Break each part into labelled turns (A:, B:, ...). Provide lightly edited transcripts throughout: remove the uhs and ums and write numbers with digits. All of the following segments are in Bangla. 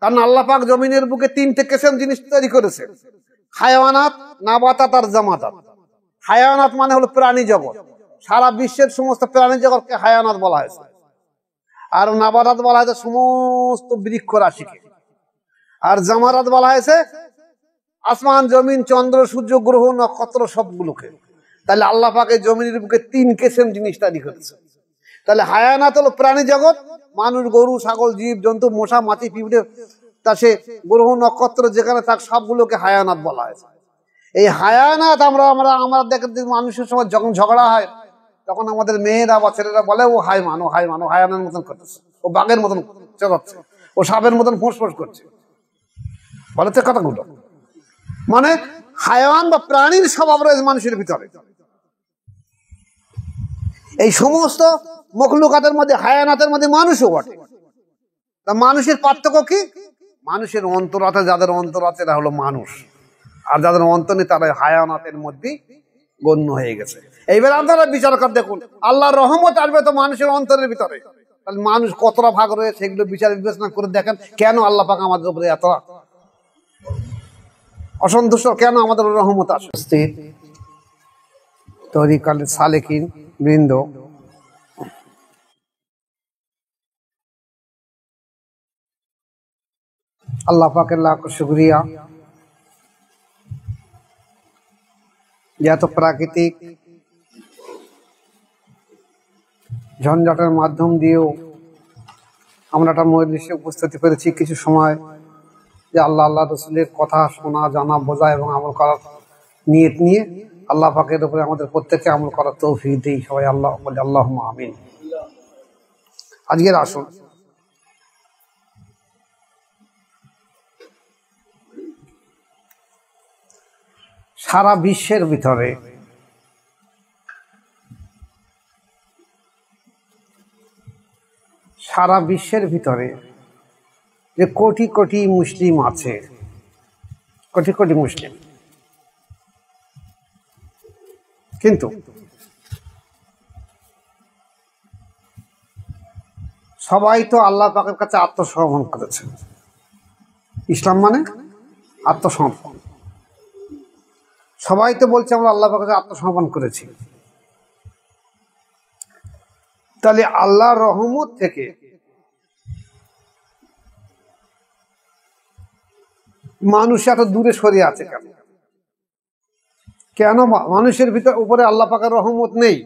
A: কারণ আল্লাহ পাক জমিনের বুকে তিনটে কিসম জিনিস তৈরি করেছে, হায়াওয়ানাত, নাবাতাত আর জামাতাত। হায়াওয়ানাত মানে হলো প্রাণী জগৎ, সারা বিশ্বের সমস্ত প্রাণী জগৎকে হায়াওয়ানাত বলা হয়েছে। আর নাবাতাত বলা হয়েছে সমস্ত বৃক্ষ রাশিকে। আর জামারাত বলা হয়েছে আসমান, জমিন, চন্দ্র, সূর্য, গ্রহ, নক্ষত্র সবগুলোকে। তাহলে আল্লাহ পাক এই জমিনের বুকে তিন কিসম জিনিস তৈরি করেছে। তাহলে হায়ানাত হলো প্রাণী জগৎ, মানুষ, গরু, ছাগল, জীব জন্তু, মশা, মাছি, পিঁপড়ে, তা সে গ্রহ নক্ষত্র যেখানে থাক সবগুলোকে হায়ানাত বলা হয়েছে। এই হায়ানাত আমরা দেখেন মানুষের সময় যখন ঝগড়া হয় তখন আমাদের মেয়েরা বা ছেলেরা বলে ও হায়মান, ও হায়মান, ও হায়ানার মতন করতেছে, ও বাঘের মতন চলাচ্ছে, ও সাপের মতন ফোঁস করছে, বলে তো কথাগুলো। মানে হায়াওয়ান বা প্রাণীর স্বভাব রয়েছে মানুষের ভিতরে। এই সমস্ত মখলুকাতের মধ্যে, হায়ানাতের মধ্যে মানুষও বটে। তা মানুষের পার্থক্য কি? মানুষের অন্তর আছে, যাদের অন্তর আছে এরা হলো মানুষ, আর যাদের অন্তর নেই তারা হায়ানাতের মধ্যে গণ্য হয়ে গেছে। এইবার আপনারা বিচার করে দেখুন, আল্লাহর রহমত আসবে তো মানুষের অন্তরের ভিতরে, তাহলে মানুষ কতটা ভাগ রয়েছে এগুলো বিচার বিবেচনা করে দেখেন। কেন আল্লাহ পাক আমাদের উপরে এত অসন্তুষ্ট, কেন আমাদের রহমত আসে? তরিকালের সালেকিন বৃন্দ, আল্লাহ পাকের লাখ শুকরিয়া যে এত প্রাকৃতিক ঝঞ্ঝাটের মাধ্যম দিয়েও আমরা একটা মজলিসে উপস্থিতি পেরেছি কিছু সময়, যে আল্লাহ রসুলের কথা শোনা, জানা, বোঝা এবং আমল করার নিয়ত নিয়ে আল্লাহ পাকের উপরে আমাদের প্রত্যেককে আমল করার তৌফিক দিই। সবাই আল্লাহ বলে আল্লাহুম্মা আমিন। আজকের আসুন সারা বিশ্বের ভিতরে যে কোটি কোটি মুসলিম আছে, কোটি কোটি মুসলিম, কিন্তু সবাই তো আল্লাহ পাকের কাছে আত্মসমর্পণ করেছে। ইসলাম মানে আত্মসমর্পণ। সবাই তো বলছে আমরা আল্লাহ পাকের কাছে আত্মসমর্পণ করেছি। তাহলে আল্লাহর রহমত থেকে মানুষ এত দূরে সরে আছে কেন? কেন মানুষের উপরে আল্লাহ পাকের রহমত নেই?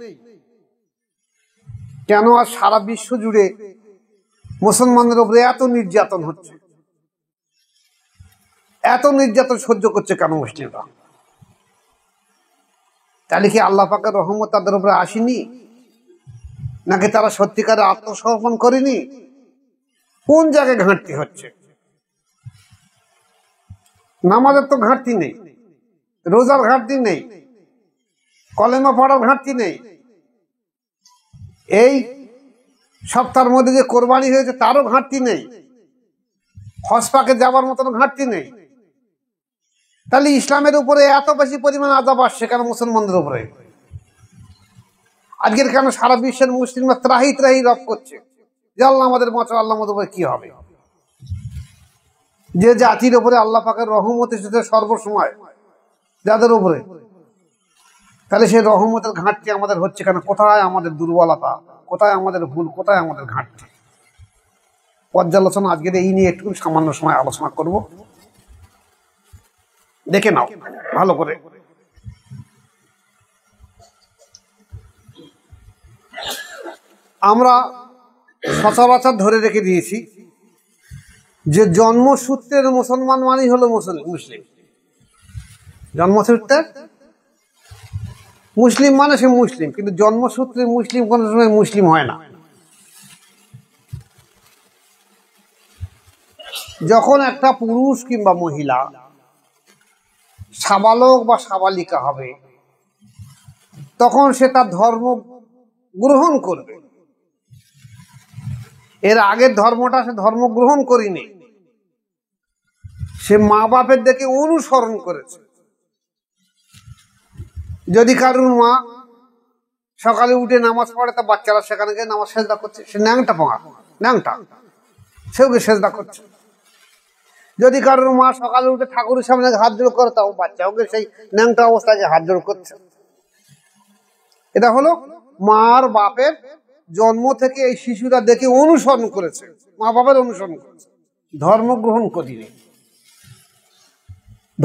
A: কেন আর সারা বিশ্ব জুড়ে মুসলমানদের উপরে এত নির্যাতন হচ্ছে, এত নির্যাতন সহ্য করছে কেন মুসলিমরা? তাহলে কি আল্লাহ পাকের রহমত তাদের উপরে আসেনি, নাকি তারা সত্যিকারে আত্মসমর্পণ করেনি? কোন জায়গায় ঘাটতি হচ্ছে? নামাজের তো ঘাটতি নেই, রোজার ঘাটতি নেই, কলেমা পড়ার ঘাটতি নেই, এই সপ্তাহের মধ্যে যে কোরবানি হয়েছে তারও ঘাটতি নেই, হজ পাকে যাবার মতন ঘাটতি নেই। তাহলে ইসলামের উপরে এত বেশি পরিমাণ আযাব আসছে কেন মুসলমানদের উপরে? আজকের কেন সারা বিশ্বের মুসলিমরা ত্রাহি ত্রাহি রব করছে যে আল্লাহ আমাদের বাঁচাও, আল্লাহ আমাদের উপরে কি হবে? যে জাতির উপরে আল্লাহ পাকের রহমত এসেছে সর্বসময় যাদের উপরে, তাহলে সেই রহমতের ঘাটতি আমাদের হচ্ছে কেন? কোথায় আমাদের দুর্বলতা, কোথায় আমাদের ভুল, কোথায় আমাদের ঘাটতি? পর্যালোচনা আজকের এই নিয়ে একটু সামান্য সময় আলোচনা করব, দেখে নাও ভালো করে। আমরা সচরাচর ধরে রেখে দিয়েছি যে জন্মসূত্রের মুসলমান মানেই হলো মুসলিম। জন্মসূত্রের মুসলিম মানে সে মুসলিম, কিন্তু জন্মসূত্রে মুসলিম কোন সময় মুসলিম হয় না। যখন একটা পুরুষ কিংবা মহিলা সাবালক বা সাবালিকা হবে তখন সে তার ধর্ম গ্রহণ করবে। এর আগের ধর্মটা সে ধর্ম গ্রহণ করেনি, সে মা বাপের দিকে অনুসরণ করেছে। যদি কারুর মা সকালে উঠে নামাজ পড়ে, তা বাচ্চারা সেখানে গিয়ে নামাজ সেজদা করছে, সে ন্যাংটা, সেও গিয়ে সেজদা করছে। যদি কারোর মা সকালে উঠে ঠাকুরের সামনে হাত জোড় করে, তাও বাচ্চাকে সেই ন্যাংটা অবস্থায় হাত জোড় করছে। এটা হলো মার বাপের জন্ম থেকে এই শিশুরা দেখে অনুসরণ করেছে, মা বাবার অনুসরণ করেছে, ধর্ম গ্রহণ করিনি।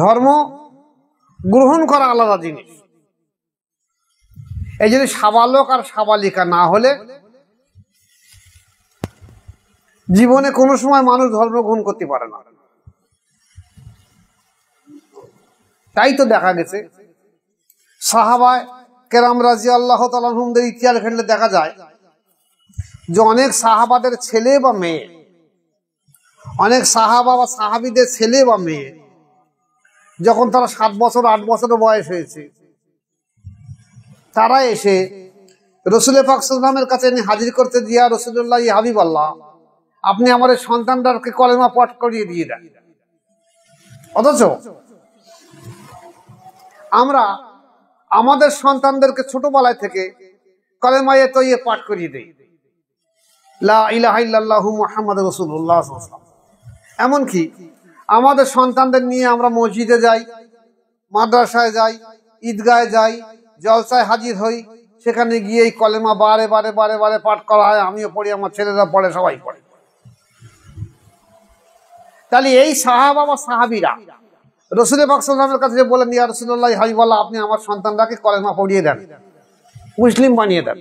A: ধর্ম গ্রহণ করা আলাদা জিনিস। এই যদি সাবালক আর সাবালিকা না হলে জীবনে কোনো সময় মানুষ ধর্ম গ্রহণ করতে পারে না। তাই তো দেখা গেছে সাহাবায়ে কেরাম রাদিয়াল্লাহু তাআলা আনহুমদের ইতিহাস ঘেঁটলে দেখা যায় যে অনেক সাহাবাদের ছেলে বা মেয়ে, অনেক সাহাবা বা সাহাবীদের ছেলে বা মেয়ে যখন তারা 7 বছর 8 বছর বয়স হয়েছে, তারা এসে রাসূল পাক সাল্লাল্লাহু আলাইহি ওয়াসাল্লামের কাছে হাজির করতে দিয়া, রাসূলুল্লাহ ইয়া হাবিবাল্লাহ, আপনি আমাদের সন্তানদেরকে কলেমা পাঠ করিয়ে দিয়ে দেন। অথচ আমরা আমাদের সন্তানদেরকে ছোটবেলায় থেকে কলেমায়ে তৈয়্যিব পাঠ করিয়ে দেই, লা ইলাহা ইল্লাল্লাহু মুহাম্মাদুর রাসূলুল্লাহ সাল্লাল্লাহু আলাইহি ওয়াসাল্লাম। এমনকি আমাদের সন্তানদের নিয়ে আমরা মসজিদে যাই, মাদ্রাসায় যাই, ঈদগাহে যাই, জলসায় হাজির হই, সেখানে গিয়ে এই কলেমা বারে বারে বারে বারে পাঠ করা হয়। আমিও পড়ি, আমার ছেলেরা পড়ে, সবাই পড়ে। তাহলে এই সাহাবা বা সাহাবীরা রাসূল পাক সাল্লাল্লাহু আলাইহি ওয়াসাল্লামের কাছে বলেন, ইয়া রাসূলুল্লাহ ইয়া হাবিবাল্লাহ, আপনি আমার সন্তানদেরকে কলেমা পড়িয়ে দেন, মুসলিম বানিয়ে দেন।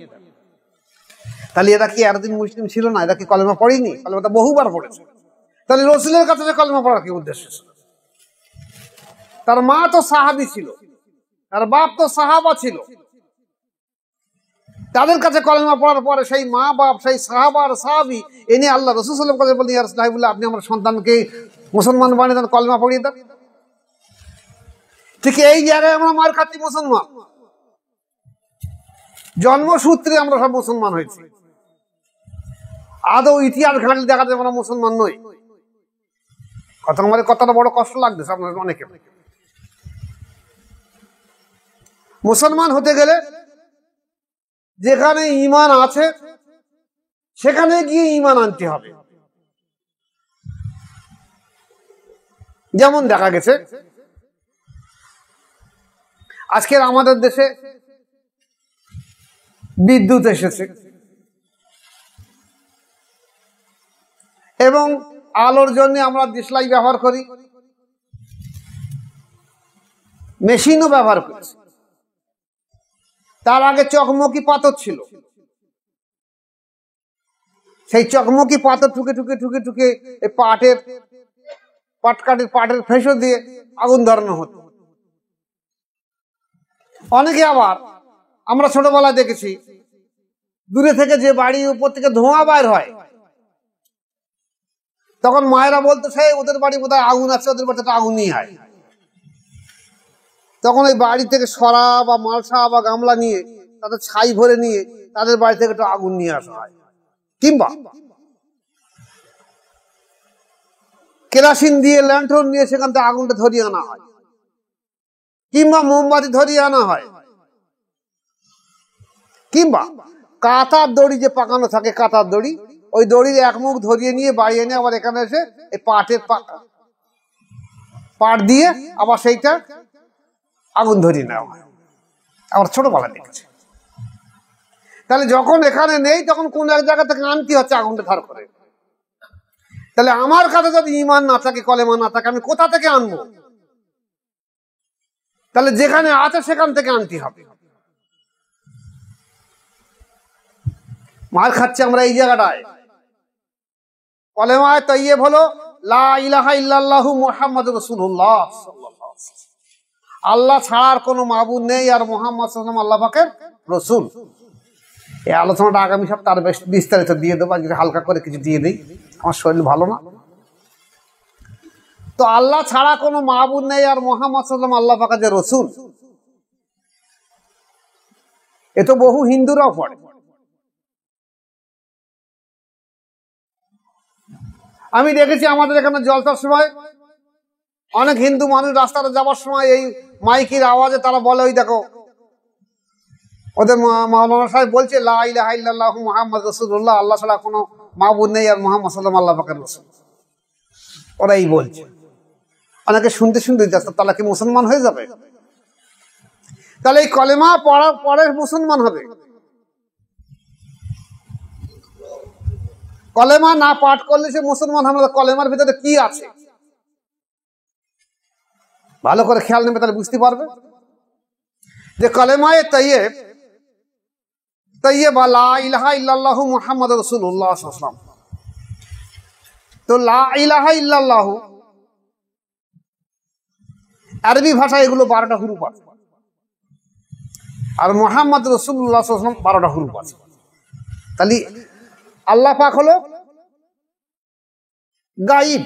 A: তাহলে এরা কি এতদিন মুসলিম ছিল না? এরা কি কলেমা পড়েনি? কলেমাটা বহুবার পড়েছে। তাহলে রাসূলের কাছে কলেমা পড়ার কি উদ্দেশ্য ছিল? তার মা তো সাহাবী ছিল, তার বাপ তো সাহাবা ছিল। তাদের কাছে কলেমা পড়ার পরে সেই মা বাপ, সেই সাহাবা আর সাহাবী এনে আল্লাহ রাসূল সাল্লাল্লাহু আলাইহি ওয়াসাল্লাম কাছে বলেন, ইয়া রাসূলুল্লাহ, আপনি আমার সন্তানকে মুসলমান বানিয়ে দেন, কলেমা পড়িয়ে দেন। ঠিক এই জায়গায় আমরা মার খাচ্ছি মুসলমান। জন্মসূত্রে আমরা সব মুসলমান হয়েছি, আদৌ ইতিহাস ঘাঁটলে দেখা যায় আমরা মুসলমান নই। কথাটা বড় কষ্ট লাগতেছে আপনাদের অনেকে। মুসলমান হতে গেলে যেখানে ঈমান আছে সেখানে গিয়ে ঈমান আনতে হবে। যেমন দেখা গেছে আজকের আমাদের দেশে বিদ্যুৎ এসেছে এবং আলোর জন্য আমরা দিশলাই ব্যবহার করি, মেশিনও ব্যবহার করছি। তার আগে চকমকি পাথর ছিল, সেই চকমকি পাথর ঠুকে ঠুকে ঠুকে ঠুকে পাটের ফেঁসো দিয়ে আগুন ধরানো হতো। অনেকে আবার আমরা ছোটবেলায় দেখেছি দূরে থেকে যে বাড়ির উপর থেকে ধোঁয়া বাইর হয়, তখন মায়েরা বলতো, সে ওদের বাড়ি বোধহয় আগুন আছে, ওদের বাড়িতে আগুনই হয়। তখন ওই বাড়ি থেকে সরা বা মালসা বা গামলা নিয়ে, তাদের ছাই ভরে নিয়ে তাদের বাড়ি থেকে একটু আগুন নিয়ে আসা হয়, কিংবা কেরোসিন দিয়ে ল্যান্টার্ন নিয়ে সেখান থেকে আগুনটা ধরিয়ে আনা হয়, কিংবা মোমবাতি ধরিয়ে আনা হয়, কিংবা কাঁটার দড়ি যে পাকানো থাকে, কাঁটার দড়ি, ওই দড়ির এক মুখ ধরিয়ে নিয়ে বাড়ি এনে আবার এখানে এসে এই পাট দিয়ে আবার সেইটা আগুন ধরিয়ে নেওয়া হয়। আবার ছোটবেলা দেখেছে। তাহলে যখন এখানে নেই তখন কোন এক জায়গা থেকে আনতে হচ্ছে আগুনটা ধার করে। তাহলে আমার কাছে যদি ঈমান না থাকে, কলেমা না থাকে, আমি কোথা থেকে আনবো? তাহলে যেখানে আছে সেখান থেকে আনতে হবে। মার খাচ্ছে আমরা এই জায়গাটায়। কলেমায়ে তৈয়্যিব হলো লা ইলাহা ইল্লাল্লাহু মুহাম্মাদুর রাসূলুল্লাহ সাল্লাল্লাহু আলাইহি ওয়াসাল্লাম, আল্লাহ ছাড়া আর কোনো মাবুদ নেই, আর মুহাম্মদ সাল্লাল্লাহু আলাইহি ওয়াসাল্লাম আল্লাহ পাকের রাসূল। এই আলোচনাটা আগামী সপ্তাহে আরো বিস্তারিত দিয়ে দেবো, আজকে হালকা করে কিছু দিয়ে দিই, আমার শরীর ভালো না। তো আল্লাহ ছাড়া কোনো মাবুদ নেই, আর মুহাম্মদ সাল্লাল্লাহু আলাইহি ওয়াসাল্লাম আল্লাহ পাকের যে রাসূল, এ তো বহু হিন্দুরাও পড়ে। আমি দেখেছি আমাদের এখানে জলসার সময় অনেক হিন্দু মানুষ রাস্তাতে যাওয়ার সময় এই মাইকের আওয়াজে তারা বলে, ওই দেখো ওদের মাওলানা সাহেব বলছে লা ইলাহা ইল্লাল্লাহু মুহাম্মাদুর রাসূলুল্লাহ, আল্লাহ ছাড়া কোনো মাবুদ নেই, আর মুহাম্মদ সাল্লাল্লাহু আলাইহি ওয়াসাল্লাম আল্লাহ পাকের রাসূল। ওরা এই বলছে। অনেকে শুনতে শুনতে যাচ্ছে, তাহলে কি মুসলমান হয়ে যাবে? তাহলে এই কলেমা পড়ার পরে মুসলমান হবে। কলেমা না পাঠ করলে সে মুসলমান হবে না। কলেমার ভিতরে কি আছে ভালো করে খেয়াল নেবে, তাহলে বুঝতে পারবে যে কলেমায়ে তাইয়্যিব, তাইয়্যিব লা ইলাহা ইল্লাল্লাহু মুহাম্মাদুর রাসূলুল্লাহ সাল্লাল্লাহু আলাইহি ওয়াসাল্লাম। তো লা ইলাহা ইল্লাল্লাহু আরবি ভাষায় এগুলো 12টা হুরুফ আছে, আর মুহাম্মদ রাসূলুল্লাহ সাল্লাল্লাহু আলাইহি ওয়াসাল্লাম 12টা হুরুফ আছে। তাহলে আল্লাহ পাক হলো গায়েব,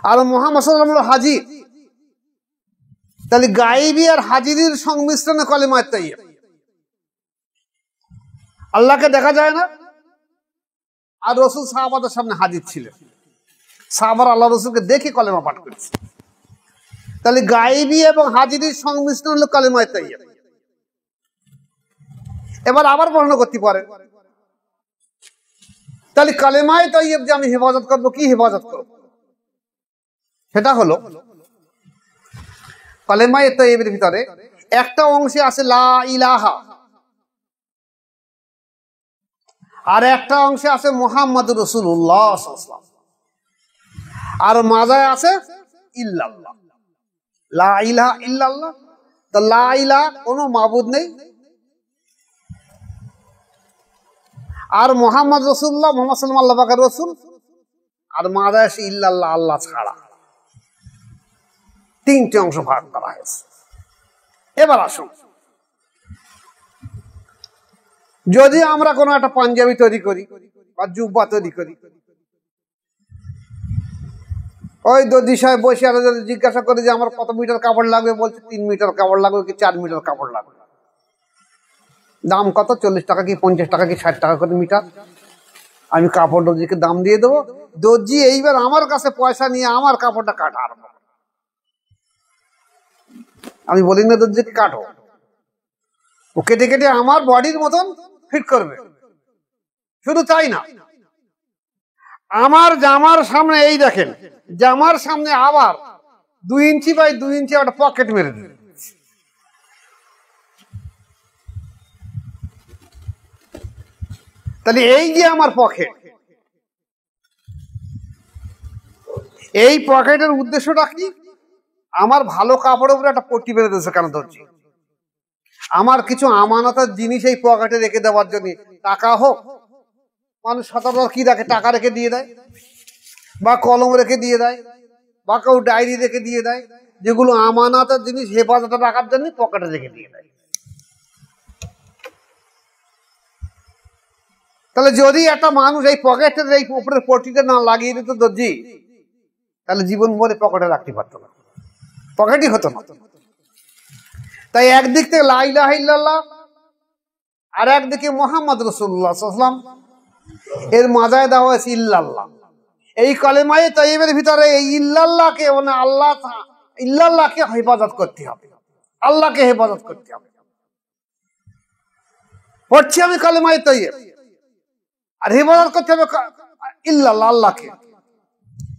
A: আর মুহাম্মদ সাল্লাল্লাহু আলাইহি ওয়াসাল্লাম হলো হাজির। তাহলে গায়েবী আর হাজিরের সংমিশ্রণে কলেমা তাইয়্যিব। আল্লাহকে দেখা যায় না, আর রাসূল সাহাবাদের সামনে হাজির ছিলেন, সাহাবারা আল্লাহ রাসূলকে দেখে কলেমা পাঠ করেছে। তাহলে গায়েবী এবং হাজিরের সংমিশ্রণ হলো কলেমা তাইয়্যিব। এবার আবার বর্ণনা করতে পারে, তাহলে কলেমা তাইয়্যিব যে আমি হেফাজত করব, কি হেফাজত করব? সেটা হলো কলেমা তাইয়্যিবের ভিতরে একটা অংশে আছে লা ইলাহা, আর একটা অংশে আছে মুহাম্মাদুর রাসূলুল্লাহ সাল্লাল্লাহু আলাইহি ওয়াসাল্লাম, আর মাঝায় আছে ইল্লাল্লাহ, লা ইলাহা ইল্লাল্লাহ। তো লা ইলাহা কোনো মাবুদ নেই, আর মুহাম্মদ রাসূলুল্লাহ, মুহাম্মদ সাল্লাল্লাহু আলাইহি ওয়াসাল্লাম আল্লাহ পাকের রাসূল, আর মাঝায় আছে ইল্লাল্লাহ, আল্লাহ ছাড়া। তিনটে অংশ ভাগ করা হয়েছে। এবার আসুন, যদি আমরা কোনো একটা পাঞ্জাবি তৈরি করি বা জুব্বা তৈরি করি, ওই দর্জি সাহেব বসে আর যদি জিজ্ঞাসা করে যে আমার কত মিটার কাপড় লাগবে, বলছে 3 মিটার কাপড় লাগবে কি 4 মিটার কাপড় লাগবে, দাম কত, 40 টাকা কি 50 টাকা কি 60 টাকা করে মিটার। আমি কাপড় দর্জিকে দাম দিয়ে দেবো, দর্জি এইবার আমার কাছে পয়সা নিয়ে আমার কাপড়টা কাটা আরম্ভ। আমি বলি না দর্জিকে কাটো, ও কেটে কেটে আমার বডির মতন ফিট করবে। শুধু তাই না, আমার জামার সামনে এই দেখেন, জামার সামনে আবার 2 ইঞ্চি বাই 2 ইঞ্চি একটা পকেট মেরে দেবে। তাহলে এই যে আমার পকেট, এই পকেটের উদ্দেশ্যটা কি? আমার ভালো কাপড়ের উপরে একটা পট্টি বেঁধে দিয়েছে কেন দর্জি? আমার কিছু আমানতের জিনিস এই পকেটে রেখে দেওয়ার জন্য, টাকা হোক, মানুষ সচরাচর কি রাখে, টাকা রেখে দিয়ে দেয়, বা কলম রেখে দিয়ে দেয়, বা কেউ ডায়েরি রেখে দিয়ে দেয়, যেগুলো আমানতের জিনিস হেফাজতে রাখার জন্য পকেটে রেখে দিয়ে দেয়। তাহলে যদি একটা মানুষ এই পকেটের এই উপরের পট্টিটা না লাগিয়ে দিত দর্জি, তাহলে জীবন ভরে পকেটে রাখতে পারত না, পকেটই হতো না। তাই একদিক থেকে লা ইলাহা ইল্লাল্লাহ, আর একদিকে মুহাম্মদ রাসূলুল্লাহ সাল্লাল্লাহু আলাইহি ওয়াসাল্লাম, এর মাঝায় দেওয়া হয়েছে ইল্লাল্লাহ। এই কলেমায়ে তাইয়্যিবের ভিতরে এই ইল্লাল্লাহকে, মানে আল্লাহ, ইল্লাল্লাহকে হেফাজত করতে হবে, আল্লাহকে হেফাজত করতে হবে। পড়ছি আমি কলেমায়ে তাইয়্যিব, আর হেফাজত করতে হবে ইল্লাল্লাহ, আল্লাহকে।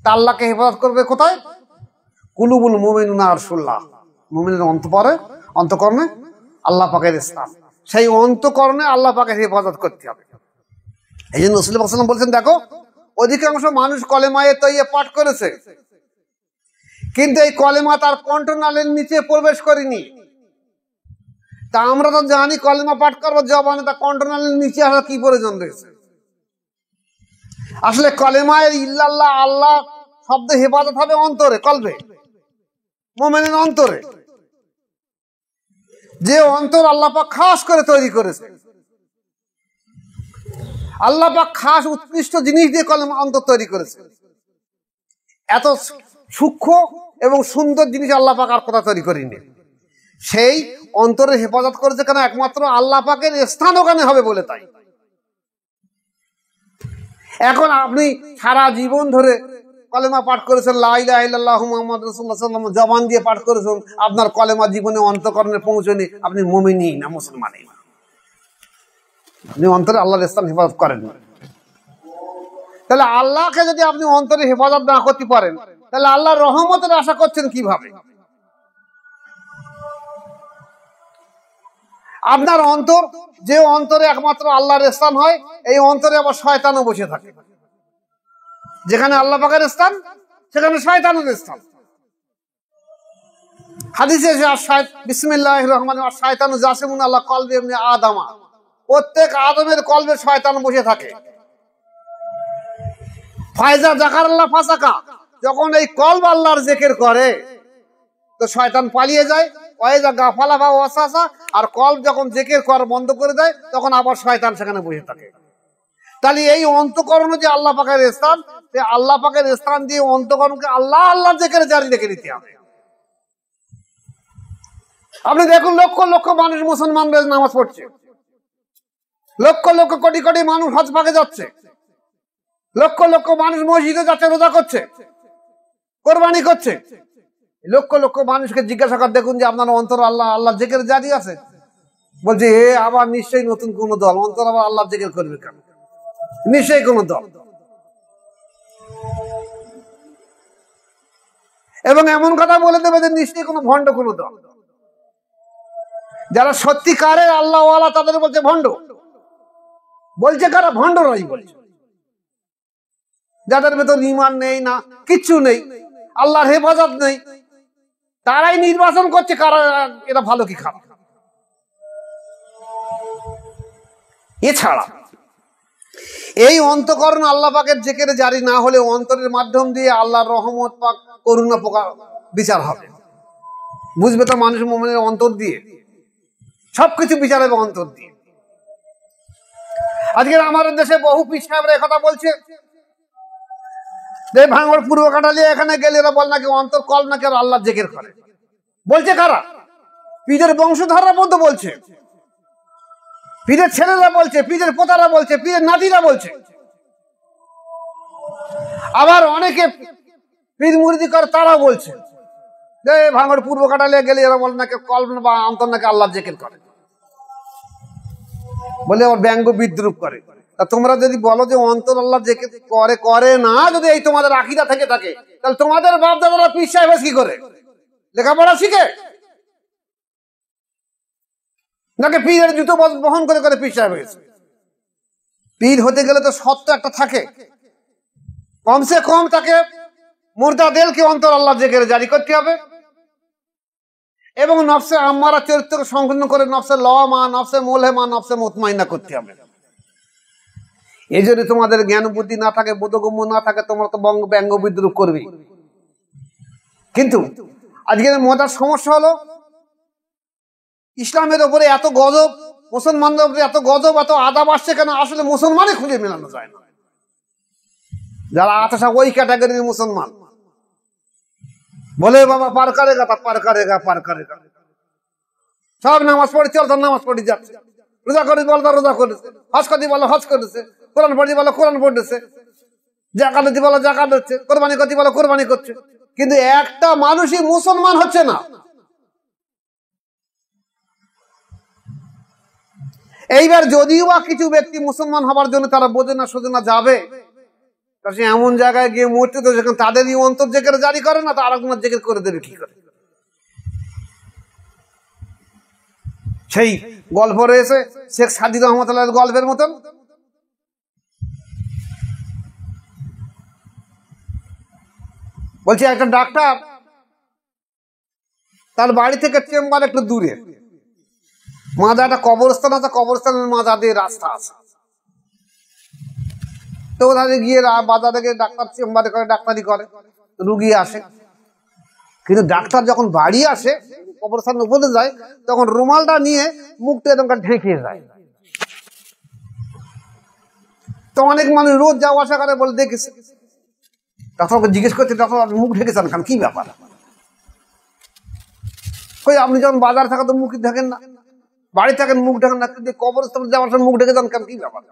A: তা আল্লাহকে হেফাজত করবে কোথায়? কুলুবুল মুমিনুনা আরশুল্লাহ, মুমিনের অন্তকর্ণে আল্লাহ পাকের স্থান, সেই অন্তকর্ণে আল্লাহ পাকের হেফাজত করতে হবে। এই জন্য রাসূলুল্লাহ সাল্লাল্লাহু আলাইহি ওয়াসাল্লাম বলেছেন, দেখো অধিকাংশ মানুষ কলেমায়ে তাইয়্যিব পাঠ করেছে, কিন্তু এই কলেমা তার কণ্ঠনালীর নিচে প্রবেশ করেনি। তা আমরা তো জানি কলেমা পাঠ করবো জবানে, তা কণ্ঠনালীর নিচে আসা কি প্রয়োজন রয়েছে? আসলে কলেমায়ে ইল্লাল্লাহ, আল্লাহ শব্দ হেফাজত হবে অন্তরে, কলবে, মুমিনের অন্তরে, যে অন্তর আল্লাহ পাক খাস করে তৈরি করেছে। আল্লাহ পাক খাস উৎকৃষ্ট জিনিস দিয়ে কলেমা অন্তর তৈরি করেছে। এত সূক্ষ্ম এবং সুন্দর জিনিস আল্লাহ পাক আর কোথাও তৈরি করেনি। সেই অন্তরে হেফাজত করেছে কেন? একমাত্র আল্লাহ পাকের স্থান ওখানে হবে বলে। তাই এখন আপনি সারা জীবন ধরে কলেমা পাঠ করেছেন, লা ইলাহা ইল্লাল্লাহু মুহাম্মাদুর রাসূলুল্লাহ সাল্লাল্লাহু আলাইহি ওয়াসাল্লাম, জবান দিয়ে পাঠ করেছেন, আপনার কলেমা জীবনে অন্তঃকরণে পৌঁছনি, আপনি মুমিনই না, মুসলমানই না, আপনি অন্তরে আল্লাহর স্থান হেফাজত করেন। তাহলে আল্লাহকে যদি আপনি অন্তরে হেফাজত না করতে পারেন, তাহলে আল্লাহর রহমতের আশা করছেন কিভাবে? আপনার অন্তর, যে অন্তরে একমাত্র আল্লাহর স্থান হয়, এই অন্তরে আবার শয়তানও বসে থাকে। যেখানে আল্লাহ পাকের স্থান, সেখানে শয়তানের স্থান। হাদিসে বিসমিল্লাহির রহমানির রহিম, শয়তানু জাসিমুন আলা কলবি ইবনে আদম, প্রত্যেক আদমের কলবে শয়তান বসে থাকে। ফায়জা যাকারাল্লাহ ফাসাকা, যখন এই কলব আল্লাহর জিকির করে তো শয়তান পালিয়ে যায়। ওয়াইজা গাফালা বা ওয়াসাসা, আর কলব যখন জিকির করা বন্ধ করে দেয় তখন আবার শয়তান সেখানে বসে থাকে। তাহলে এই অন্তঃকরণ যে আল্লাহ পাকের স্থান, সেই আল্লাহ পাকের স্থান দিয়ে অন্তঃকরণকে আল্লাহ আল্লাহ জিকিরে জারি রেখে দিতে হবে। আপনি দেখুন, লক্ষ লক্ষ মানুষ মুসলমান নামাজ পড়ছে, লক্ষ লক্ষ কোটি কোটি মানুষ হজ পাকে যাচ্ছে, লক্ষ লক্ষ মানুষ মসজিদে যাচ্ছে, রোজা করছে, কোরবানি করছে। লক্ষ লক্ষ মানুষকে জিজ্ঞাসা করে দেখুন যে আপনার অন্তর আল্লাহ আল্লাহ জিকির জারি আছে? বলছে আবার নিশ্চয়ই নতুন কোন দল, অন্তর আবার আল্লাহ জিকির করবে কেন? নিশ্চয়ই কোন দল। এবং এমন কথা বলে দেবে যে নিশ্চয়ই কোনো ভণ্ড কোন দল। যারা সত্যিকারের আল্লাহ ওয়ালা তাদের বলছে ভণ্ড। বলছে কারা? ভণ্ডরাই বলছে। যাদের ভেতর ঈমান নেই, না কিচ্ছু নেই, আল্লাহর হেফাজত নেই, তারাই নির্বাচন করছে কারা এটা ভালো কি খারাপ। এছাড়া এই অন্তঃকরণ আল্লাহ পাকের জিকিরে জারি না হলে অন্তরের মাধ্যম দিয়ে আল্লাহর রহমত পাক, করুণা প্রকার বিচার হবে। বুঝবে তো মানুষ মুমিনের অন্তর দিয়ে, সবকিছু বিচার হবে অন্তর দিয়ে। আজকে আমাদের দেশে বহু পীর সাহেবরা কথা বলছে যে ভাঙড় পূর্ব কাটালিয়া এখানে গেলে এরা বল নাকি অন্তর কল নাকি আল্লাহ জিকির করে। বলছে কারা? পীরের বংশধররা মধ্যে বলছে, পীরের ছেলেরা বলছে, পীরের পোতারা বলছে, পীরের নাতিরা বলছে। আবার অনেকে পীর মুরিদি করে তারা বলছে যে ভাঙড় পূর্ব কাটালিয়া গেলে এরা বল নাকি কল বা অন্তর নাকি আল্লাহ জিকির করে, বলে আবার ব্যঙ্গ বিদ্রুপ করে। তা তোমরা যদি বলো যে অন্তর আল্লাহ জিকির করে করে না, যদি এই তোমাদের আকীদা থেকে থাকে, তাহলে তোমাদের বাপ দাদারা পীর সাহেব কি করে? লেখাপড়া শিখে নাকি পীরের জুতো বহন করে করে পীর সাহেব হয়েছে? পীর হতে গেলে তো সত্য একটা থাকে, কমসে কম তাকে মুর্দা দেলকে অন্তর আল্লাহ জিকিরে জারি করতে হবে এবং নফসে আম্মারা চরিত্রকে সংশোধন করে নফসে লওয়ামা, নফসে মুলহেমা, নফসে মুতমাইনা করতে হবে। এই যদি তোমাদের জ্ঞান বুদ্ধি না থাকে, বোধগম্য না থাকে, তোমরা তো ব্যঙ্গ বিদ্রুপ করবে। কিন্তু আজকের মজার সমস্যা হলো ইসলামের উপরে এত গজব, মুসলমানদের উপরে এত গজব, এত আদাব আসছে কেন? আসলে মুসলমানই খুঁজে মেলানো যায় না। যারা আছে সব ওই ক্যাটাগরির মুসলমান, বলে বাবা পার করেগা তা পার করেগা, পার করেগা। সব নামাজ পড়ে চল, তার নামাজ পড়ে যাচ্ছে, রোজা করে বল তার রোজা করেছে, হজ করতে বলো হজ করেছে, কোরআন পড়তে বলো কোরআন পড়তেছে, জাকাত দিতে বলো জাকাত দিচ্ছে, কোরবানি করতে বলো কোরবানি করছে। কিন্তু একটা মানুষই মুসলমান হচ্ছে না। এইবার যদিও বা কিছু ব্যক্তি মুসলমান হবার জন্য তারা বোঝে না সোজে না যাবে, সে এমন জায়গায় গিয়ে মরতে তো যেখানে তাদেরই অন্তর জিকির জারি করে না, তারা কোনো জিকির করে দেবে কি করে? সেই গল্প রয়েছে শেখ সাদি রহমতুল্লাহ গল্পের মতন। বলছে একটা ডাক্তার, তার বাড়ি থেকে চেম্বার একটু দূরে, মাঝে একটা কবরস্থান আছে, কবরস্থানের মাঝা দিয়ে রাস্তা আছে। তো ওখানে গিয়ে বাজারে গিয়ে ডাক্তার চেম্বারে করে ডাক্তারি করে, রুগী আসে। কিন্তু ডাক্তার যখন বাড়ি আসে, কবরস্থানের উপরে যায়, তখন রুমালটা নিয়ে মুখটা এরকম ঢেকে যায়। তো অনেক মানুষ রোজ যাওয়া আসা করে, বলে দেখেছে। ডাক্তারকে জিজ্ঞেস করছে, ডাক্তার আপনি মুখ ঢেকেছেন কেন, কি ব্যাপার? কই আপনি যখন বাজার থাকেন তো মুখ ঢেকেন না, বাড়ি থাকেন মুখ ঢেকেন না, কিন্তু কবরস্থানে যাওয়ার সময় মুখ ঢেকে যান কেন, কি ব্যাপার?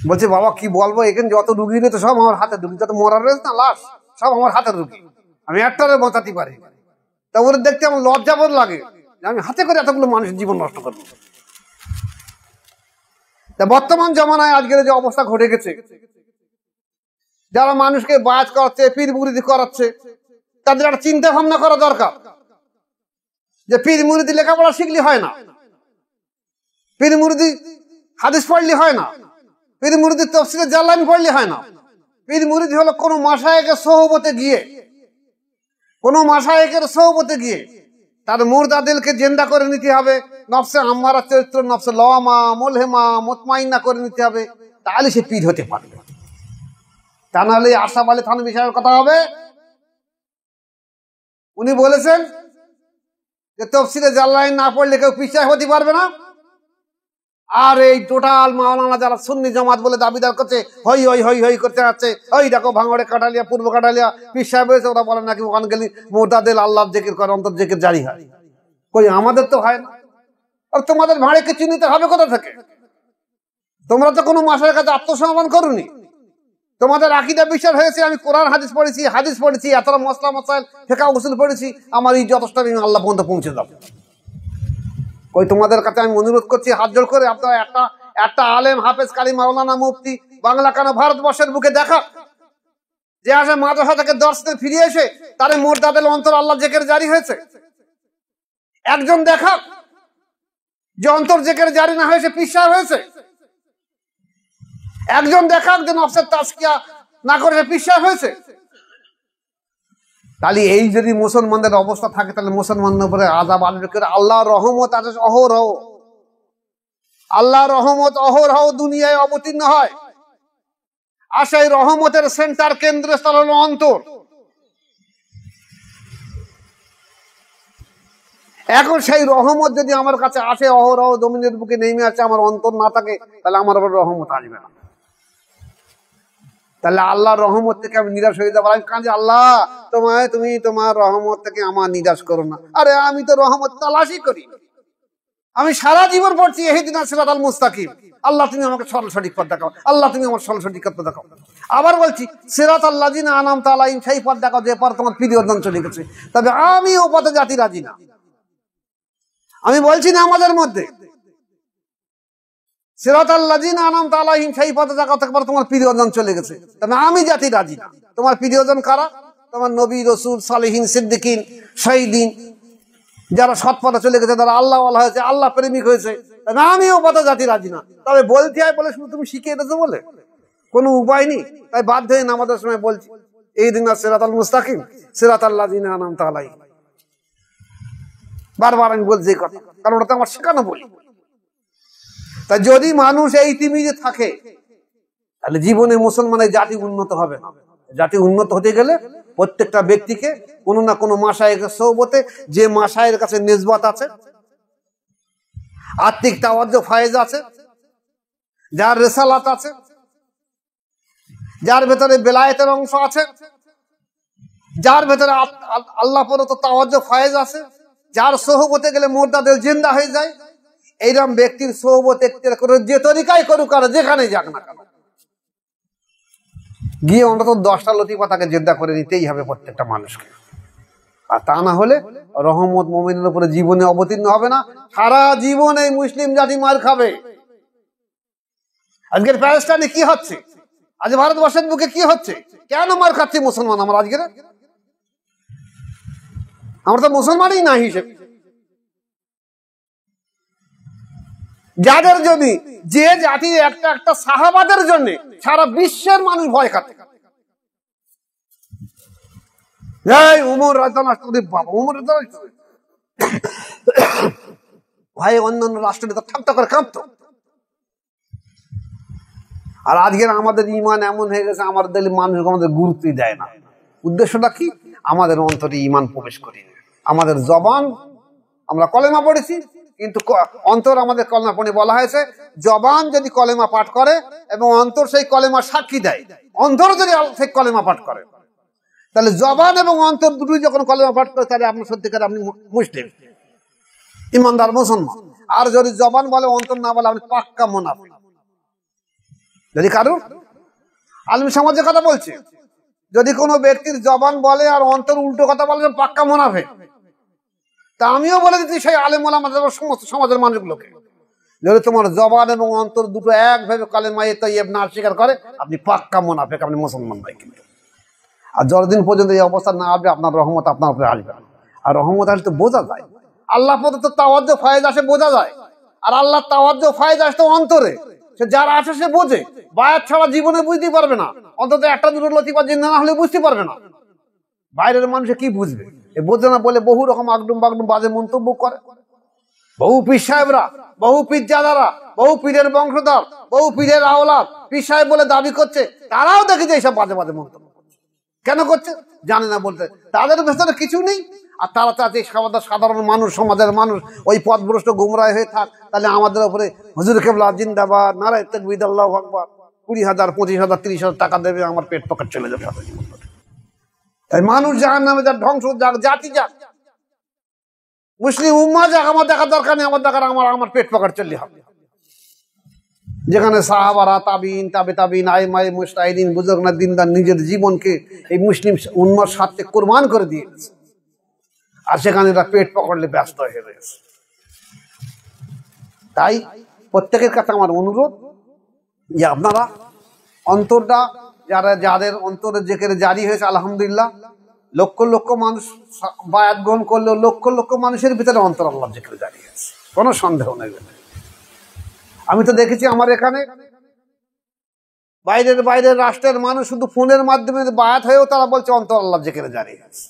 A: বলছে বাবা কি বলবো, এখানে যত রুগী রয়েছে সব আমার হাতের রুগী, যত মরার রয়েছে না লাশ, সব আমার হাতের রুগী, আমি একটারে বাঁচাতে পারি। তা ওরা দেখতে আমার লজ্জাবোধ লাগে যে আমি হাতে করে এতগুলো মানুষের জীবন নষ্ট করবো। তা বর্তমান জমানায় আজকের যে অবস্থা ঘটে গেছে, যারা মানুষকে বায়াত করাচ্ছে, পীর মুরিদি করাচ্ছে, তাদের একটা চিন্তা ভাবনা করা দরকার যে পীর মুরিদি লেখাপড়া শিখলি হয় না, পীর মুরিদি হাদিস পড়লি হয় না, পীর মুরিদি তাফসীরে জালালাইন পড়লি হয় না। পীর মুরিদি হলো কোনো মাশায়েখের সোহবতে গিয়ে, কোনো মাশায়েখের সোহবতে গিয়ে তার মুর্দা দিলকে জিন্দা করে নিতে হবে, নফসে আম্মারা চরিত্র, নফসে লওয়ামা মুলহিমা মুতমাইন্না করে নিতে হবে, তাহলে সে পীর হতে পারবে। তা নাহলে আশরাফ আলী থানভী সাহেবের কথা হবে। উনি বলেছেন যে তাফসীরে জালালাইন না পড়লে কেউ পীর সাহেব হতে পারবে না। আর এই টোটাল মাওলানা যারা সুন্নি জামাত বলে দাবিদার করছে, হই হই হই হই করতে যাচ্ছে, ওই দেখো ভাঙড়ে কাটালিয়া, পূর্ব কাটালিয়া পীর সাহেব হয়েছে, ওরা বলে নাকি ওখানে গেলে মুর্দাদিল আল্লাহ জিকির করে, অন্তর জিকির জারি হয়। কই আমাদের তো হয় না। আর তোমাদের ভাড়েকে চিনিতে হবে কোথা থেকে? তোমরা তো কোনো মাসের কাছে আত্মসমর্পণ করোনি। তোমাদের আকীদা বিশ্বাস হয়েছে আমি কোরআন হাদিস পড়েছি, এতটা মসলা মসাইল ফিকহ উসুল পড়েছি, আমার এই যথেষ্ট আমি আল্লাহ পর্যন্ত পৌঁছে যাবো। কই তোমাদের কাছে আমি অনুরোধ করছি হাত জোড় করে, আপনারা একটা আলেম হাফেজ কালী মাওলানা মুফতি বাংলা কেন ভারতবর্ষের বুকে দেখা, যে আসে মাদ্রাসা থেকে দর্শনে ফিরে এসে তার মুর্দাদিল অন্তর আল্লাহ জিকির জারি হয়েছে। একজন দেখা যে অন্তর জিকির জারি না হয়েছে পীর সাহেব হয়েছে। একজন দেখা যে নফসের তাজকিয়া না করে পীর সাহেব হয়েছে। তাহলে এই যদি মুসলমানদের অবস্থা থাকে, তাহলে মুসলমানদের উপরে আযাব আসবে করে। আল্লাহর রহমত আছে অহরহ, আল্লাহর রহমত অহরহ দুনিয়ায় অবতীর্ণ হয়। আর সেই রহমতের সেন্টার কেন্দ্রস্থল হলো অন্তর। এখন সেই রহমত যদি আমার কাছে আসে, অহরহ জমিনের বুকে নেমে আছে, আমার অন্তর না থাকে, তাহলে আমার উপর রহমত আসবে না। তাহলে আল্লাহর রহমত থেকে আমি নিরাশ হয়ে যাবো। আমি কাঁদি, আল্লাহ তুমি তোমার রহমত থেকে আমার নিরাশ করো না। আরে আমি তো রহমত তালাশই করি, আমি সারা জীবন পড়ছি ইহদিনাস সিরাতাল মুস্তাকিম। আল্লাহ তুমি আমাকে সরল সঠিক পথ দেখাও, আল্লাহ তুমি আমার সরল সঠিক পথ দেখাও। আবার বলছি সিরাতাল লাযিনা আনআমতা আলাইহিম, সেই পথ দেখাও যে পথ তোমার প্রিয়জন চলে গেছে। তবে আমি ও পথে জাতি রাজি না। আমি বলছি না আমাদের মধ্যে সিরাতাল লাযিনা আনআমতা আলাইহিম, সেই পথে দেখাও একবার তোমার প্রিয়জন চলে গেছে। তবে আমি জাতি রাজি না। তোমার প্রিয়জন কারা? তোমার নবী, রাসূল, সালেহিন, সিদ্দিকিন, শহীদিন, যারা সৎ পথে চলে গেছে, যারা আল্লাহ ওয়ালা হয়েছে, আল্লাহ প্রেমিক হয়েছে। আমিও পথে জাতি রাজি না। তবে বলতে হয় বলে শুধু তুমি শিখিয়ে দিতে বলে কোনো উপায় নেই। তাই বাধ্য হয়ে নামাজের সময় বলছি ইহদিনাস সিরাতাল মুস্তাকিম সিরাতাল লাযিনা আনআমতা আলাইহিম। বারবার আমি বলছি এই কথা, কারণ ওটা তো আমার শেখানো বলি। তাই যদি মানুষ এই তিমিরে থাকে, তাহলে জীবনে মুসলমানের জাতি উন্নত হবে না। জাতি উন্নত হতে গেলে প্রত্যেকটা ব্যক্তিকে কোনো না কোনো মাশায়েখের সোহবতে, যে মাশায়েখের কাছে নিসবত আছে, আত্মিক তাওয়াজ্জু ফায়েজ আছে, যার রিসালাত আছে, যার ভেতরে বেলায়েতের অংশ আছে, যার ভেতরে আল্লাহ প্রদত্ত তাওয়াজ্জু ফায়েজ আছে, যার সোহবতে গেলে মুর্দাদিল জিন্দা হয়ে যায়, এইরকম ব্যক্তির সোহবতে যে তরিকায় করুক আর যেখানে যাক না কেন, গিয়ে অন্তত 10টা লতিফা তাকে জিন্দা করে নিতেই হবে প্রত্যেকটা মানুষকে। আর তা না হলে রহমত মুমিনের উপরে জীবনে অবতীর্ণ হবে না। সারা জীবন এই মুসলিম জাতি মার খাবে। আজকের প্যালেস্টাইনে কি হচ্ছে, আজ ভারতবর্ষের বুকে কি হচ্ছে, কেন মার খাচ্ছি মুসলমান আমরা? আজকের আমরা তো মুসলমানই না হিসেবে। যাদের জন্য, যে জাতির একটা সাহাবাদের জন্য সারা বিশ্বের মানুষ ভয় খাচ্ছে। উমর ভাই অন্যান্য রাষ্ট্রনেতা ঠাট্টা করে কাঁপত। আর আজকের আমাদের ইমান এমন হয়ে গেছে, আমাদের মানুষ আমাদের গুরুত্বই দেয় না। উদ্দেশ্যটা কি? আমাদের অন্তরে ইমান প্রবেশ করি। আমাদের জবান, আমরা কলেমা পড়েছি, কিন্তু অন্তর আমাদের কলেমা পড়ে বলা হয়েছে জবান যদি কলেমা পাঠ করে এবং অন্তর সেই কলেমা সাক্ষী দেয়, অন্তর যদি সেই কলেমা পাঠ করে, তাহলে জবান এবং অন্তর দুটোই যখন কলেমা পাঠ করে, তাহলে আপনি সত্যিকার আপনি মুসলিম, ইমানদার মুসলমান। আর যদি জবান বলে অন্তর না বলে, আপনি পাক্কা মুনাফিক। যদি কারো আলিম সমাজের কথা বলছে, যদি কোনো ব্যক্তির জবান বলে আর অন্তর উল্টো কথা বলে, পাক্কা মুনাফিক। তা আমিও বলে দিচ্ছি সেই আলেম ওলামা সমস্ত সমাজের মানুষগুলোকে, যদি তোমার জবান এবং অন্তর দুটো একভাবে কালেমা তাইয়্যিব না স্বীকার করে, আপনি পাক্কা মুনাফিক, আপনি মুসলমান নয়। কিন্তু আর যতদিন পর্যন্ত এই অবস্থা না আসবে, আপনার রহমত আপনার উপরে আসবে না। আর রহমত আসলে তো বোঝা যায়, আল্লাহ প্রদত্ত তাওয়াজ্জুহ ফায়েজ আসে, বোঝা যায়। আর আল্লাহ তাওয়াজ্জুহ ফায়েজ আসতে অন্তরে, সে যার আসে সে বোঝে। বায়াত ছাড়া জীবনে বুঝতে পারবে না, অন্তত একটা দুটো লতিফা জিন্দা না হলে বুঝতে পারবে না। বাইরের মানুষে কি বুঝবে? বোঝে না বলে বহু রকম আগডুম বাগডুম বাজে মন্তব্য করে। বহু পীর সাহেবরা, বহু পীরজাদারা, বহু পীরের বংশধর, বহু পীরের আওলাদ পীর সাহেব বলে দাবি করছে, তারাও দেখেছে এইসব বাজে বাজে মন্তব্য কেন করছে জানে না বলতে, তাদের ভেতরে কিছু নেই। আর তারা চাচ্ছে সাধারণ মানুষ, সমাজের মানুষ ওই পথভ্রষ্ট গুমরাহ হয়ে থাক। তাহলে আমাদের উপরে হুজুর কেবলা জিন্দাবাদ, নারায়ে তাকবীর, আল্লাহু আকবার, 20,000, 25,000, 30,000 টাকা দেবে, আমার পেট পকেট চলে যাবে। তাই মানুষ জাহান্নামে যাক, ধ্বংস যাক, জাতি যাক, মুসলিম উম্মাহ যাক, আমার দেখার দরকার নেই। আমার দেখার আমার পেট পকেট চললে হবে। যেখানে সাহাবারা, তাবিন, তাবে তাবিন, আইমায়ে মুজতাহিদিন, বুজুর্গনা দিনদার নিজের জীবনকে এই মুসলিম উম্মার স্বার্থে কুরবান করে দিয়েছে, আর সেখানে এরা পেট পকড়লে ব্যস্ত হয়ে রয়েছে। তাই প্রত্যেকের কাছে আমার অনুরোধ যে আপনারা অন্তরটা, যাদের অন্তরে জিকির জারি হয়েছে, আলহামদুলিল্লাহ, লক্ষ লক্ষ মানুষ বায়াত গ্রহণ করলেও লক্ষ লক্ষ মানুষের ভিতরে অন্তর আল্লাহর জিকির জারি হয়েছে, কোনো সন্দেহ নেই। আমি তো দেখেছি আমার এখানে বাইরের রাষ্ট্রের মানুষ শুধু ফোনের মাধ্যমে বায়াত হয়েও তারা বলছে অন্তর আল্লাহর জিকির জারি হয়েছে।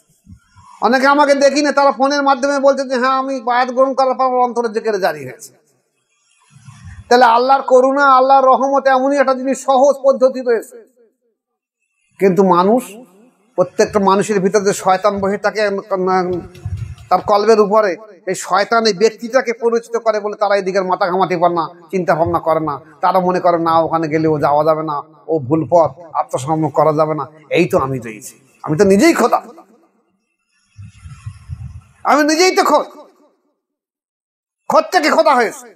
A: অনেকে আমাকে দেখি না, তারা ফোনের মাধ্যমে বলছে যে হ্যাঁ আমি বায়াত গ্রহণ করার পর অন্তরের জিকির জারি হয়েছে। তাহলে আল্লাহর করুণা, আল্লাহর রহমত এমনই একটা জিনিস, সহজ পদ্ধতি রয়েছে। কিন্তু মানুষ, প্রত্যেকটা মানুষের ভিতরে যে শয়তান বসে থাকে তার কলবের উপরে, এই শয়তান এই ব্যক্তিটাকে পরিচিত করে বলে তারা এই দিকের মাথা ঘামাতে পারে না, চিন্তা ভাবনা করে না। তারা মনে করে না ওখানে গেলে ও যাওয়া যাবে না, ও ভুল পথ, আত্মসমর্পণ করা যাবে না। এই তো আমি দিয়েছি, আমি তো নিজেই খোদা, আমি নিজেই তো খোদ থেকে খোদা হয়েছে,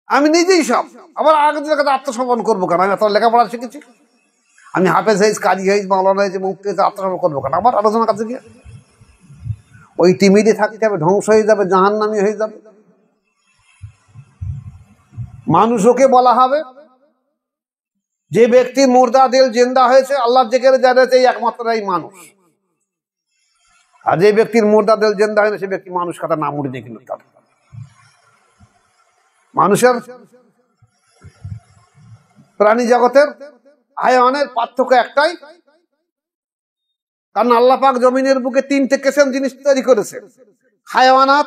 A: আমি নিজেই সব। আবার আগে আত্মসমর্পণ করবো কেন? আমি এত লেখাপড়া শিখেছি, আমি হাফেজ হয়েছি, কাজী হয়েছি, মাওলানা হয়েছি, মুফতি হয়েছি, আত্মসমর্পণ করবো কেন? আবার আলোচনার কাছে গিয়ে ওই টিমিতে থাকতে হবে, ধ্বংস হয়ে যাবে, জাহান্নামী হয়ে যাবে। মানুষ ওকে বলা হবে যে ব্যক্তি মুর্দা দিল জিন্দা হয়েছে, আল্লাহর জিকিরে জারি হয়েছে, এই একমাত্র এই মানুষ। আর যে ব্যক্তির মুর্দা দিল জিন্দা হয়েছে সে ব্যক্তি মানুষ কথা নাম উড়ে দেখল। মানুষের, প্রাণী জগতের, হায়াওয়ানের পার্থক্য একটাই, কারণ আল্লাহ পাক জমিনের বুকে 3টে কিসম জিনিস তৈরি করেছে। হায়াওয়ানাত